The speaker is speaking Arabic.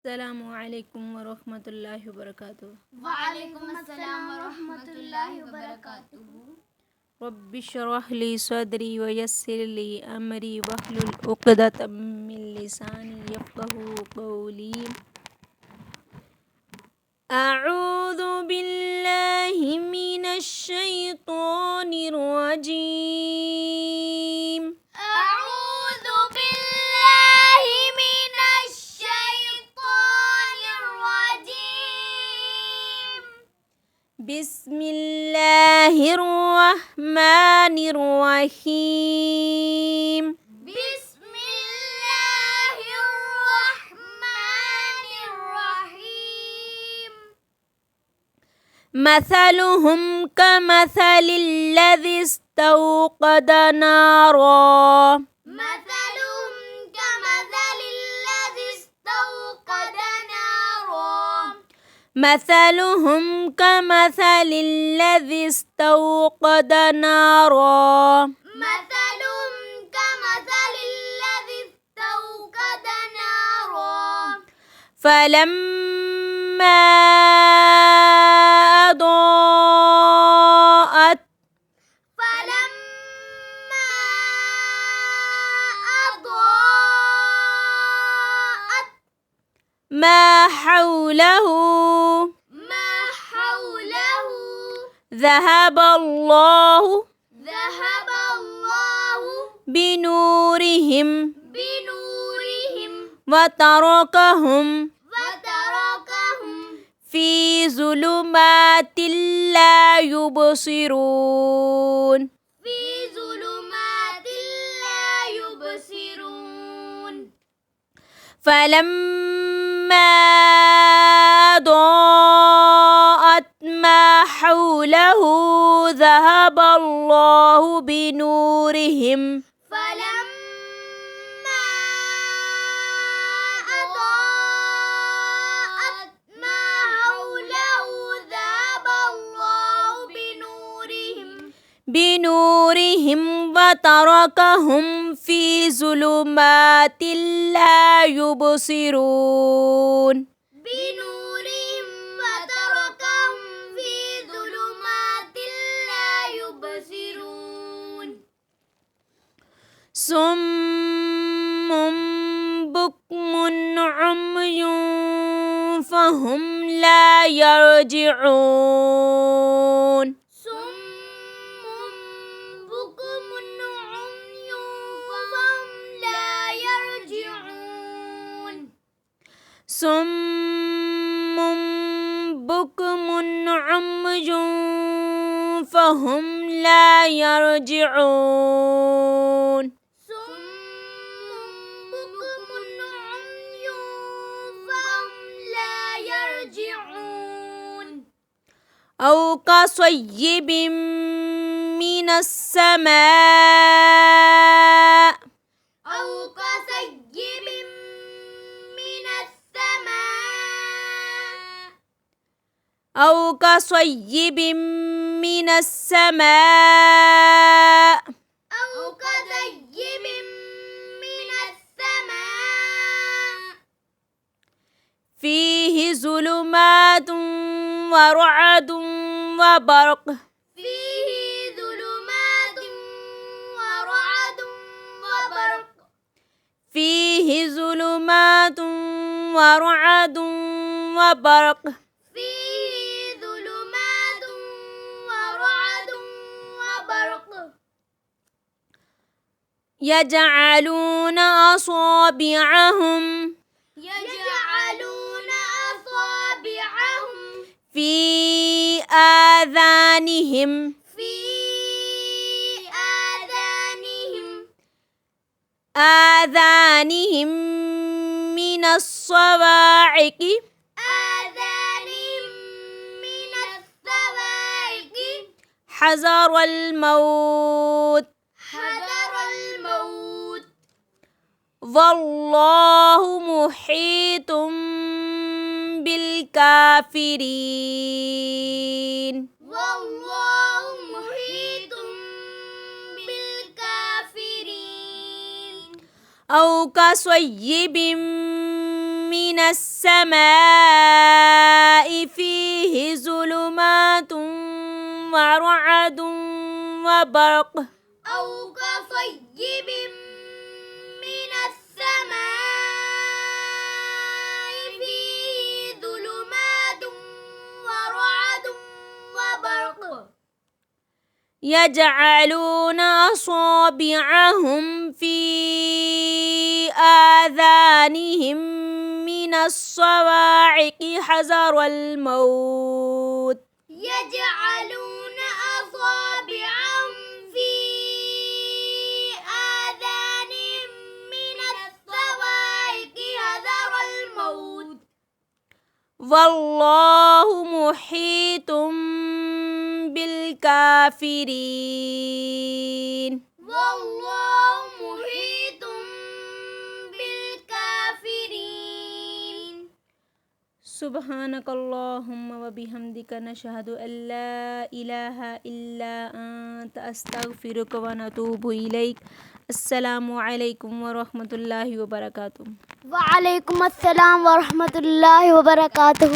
السلام عليكم ورحمة الله وبركاته. وعليكم السلام ورحمة الله وبركاته. رب اشرح لي صدري ويسر لي أمري واحلل عقدة من لساني يفقه قولي. أعوذ بالله من الشيطان الرجيم. أعوذ بالله من الشيطان الرجيم. بسم الله الرحمن الرحيم. بسم الله الرحمن الرحيم. مثلهم كمثل الذي استوقد نارا. مثلهم كمثل الذي استوقد نارا. مثلهم كمثل الذي استوقد نارا. مثلهم كمثل الذي استوقد نارا. فلما أضاءت فلما أضاءت ما حوله ما حوله ذهب الله بنورهم وتركهم في ظلمات لا يبصرون. في ظلمات لا يبصرون. فلما أضاءت ما حوله ذهب الله بنورهم فلما أضاءت ما حوله ذهب الله بنورهم وتركهم في ظلمات لا يبصرون. بنورهم وتركهم في ظلمات لا يبصرون. صم بكم عمي فهم لا يرجعون. صم بكم عمي فهم لا يرجعون. صم بكم عمي فهم لا يرجعون. صم بكم عمي فهم لا يرجعون. أو كصيب من السماء أو كصيب من السماء أو كصيب من السماء أو كصيب من السماء فيه ظلمات ورعد وبرق. فيه ظلمات ورعد وبرق. فيه ظلمات ورعد وبرق. فيه ظلمات ورعد وبرق. يجعلون أصابعهم في آذانهم من الصواعق حذر الموت. والله محيط بالكافرين. والله محيط بالكافرين. أو كصيب من السماء فيه ظلمات ورعد وبرق أو كصيب من السماء فيه ظلمات ورعد وبرق يجعلون أصابعهم في آذانهم من الصواعق حذر الموت يجعلون أصابعهم في آذانهم من الصواعق حذر الموت والله محيط بالكافرين والله محيط بالكافرين سبحانك اللهم وبحمدك نشهد أن لا إله إلا أنت أستغفرك ونتوب إليك السلام عليكم ورحمة الله وبركاته وعليكم السلام ورحمة الله وبركاته